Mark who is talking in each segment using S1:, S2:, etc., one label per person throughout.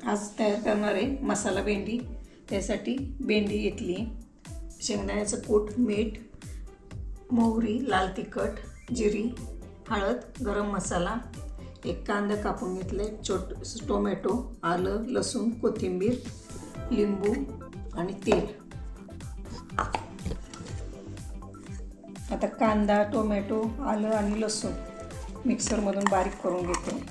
S1: आज तयार करणार आहे मसाला भेंडी. त्यासाठी भेंडी घेतली, शेंगदाण्याचं कूट, मीठ, मोहरी, लाल तिखट, जिरी, हळद, गरम मसाला, एक कांदा कापून घेतले, टोमॅटो, आलं, लसूण, कोथिंबीर, लिंबू आणि तेल. आता कांदा, टोमॅटो, आलं आणि लसूण मिक्सरमधून बारीक करून घेते.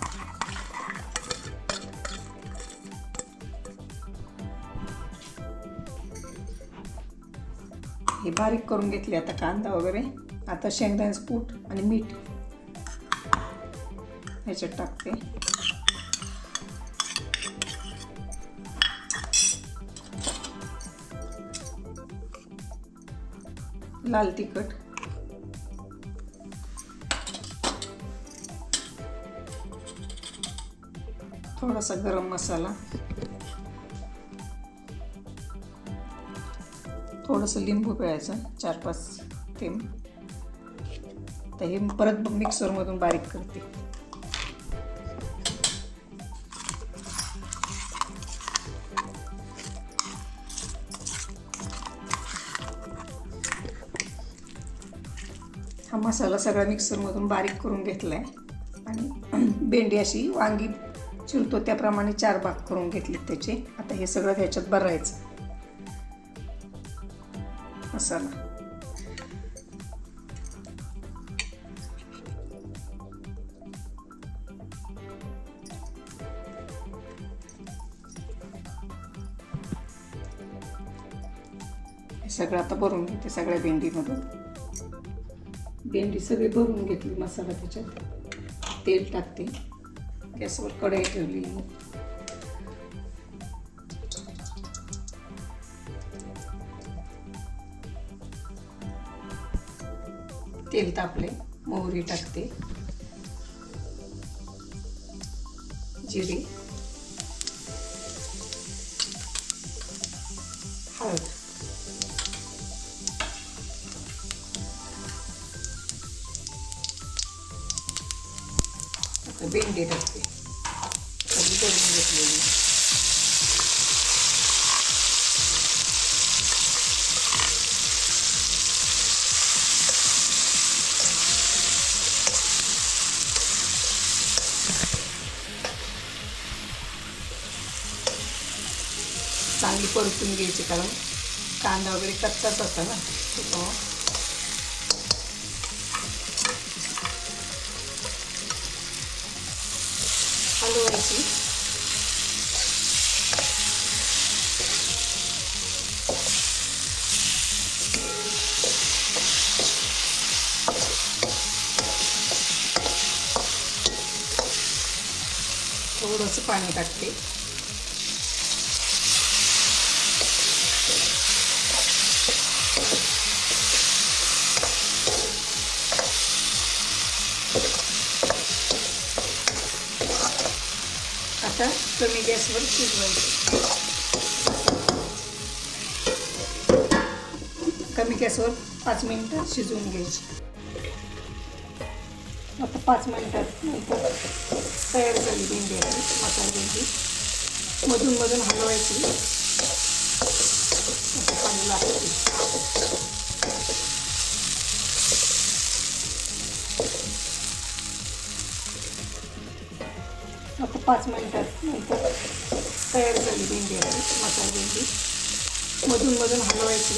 S1: हे बारीक करून घेतले. आता कांदा वगैरे, आता शेंगदाण्याचं कूट आणि मीठ ह्याच्यात टाकते. लाल तिखट, थोडासा गरम मसाला, थोडंसं लिंबू पिळायचं 4-5 थेंब. तर हे परत मिक्सरमधून बारीक करते. हा मसाला सगळा मिक्सरमधून बारीक करून घेतला आहे आणि भेंडी अशी वांगी चिरतो त्याप्रमाणे 4 भाग करून घेतले त्याचे. आता हे सगळं ह्याच्यात भरायचं मसाला. हे सगळं आता भरून घेते सगळ्या भेंडीमधून. भेंडी सगळी भरून घेतली मसाला त्याच्यात. तेल टाकते, गॅसवर कढई ठेवली. तेल तापले, मोहरी टाकते, जिरे, हळद, आता भेंडी टाकते सगळी करून घेतलेली. चांगली परतून घ्यायची, कारण कांदा वगैरे कच्चाच होता ना तो. हलवायची. थोडंसं पाणी टाकते. आता कमी गॅसवर शिजवायचं. कमी गॅसवर 5 मिनिटं शिजवून घ्यायची. आता 5 मिनिटात नंतर तयार झाली भेंडी आहे मसाला भेंडी. मधून हलवायची. आता पाणी लागते. आता 5 मिनिटात नंतर तयार झाली भेंडी आहे मसाला भेंडी. मधून हलवायची.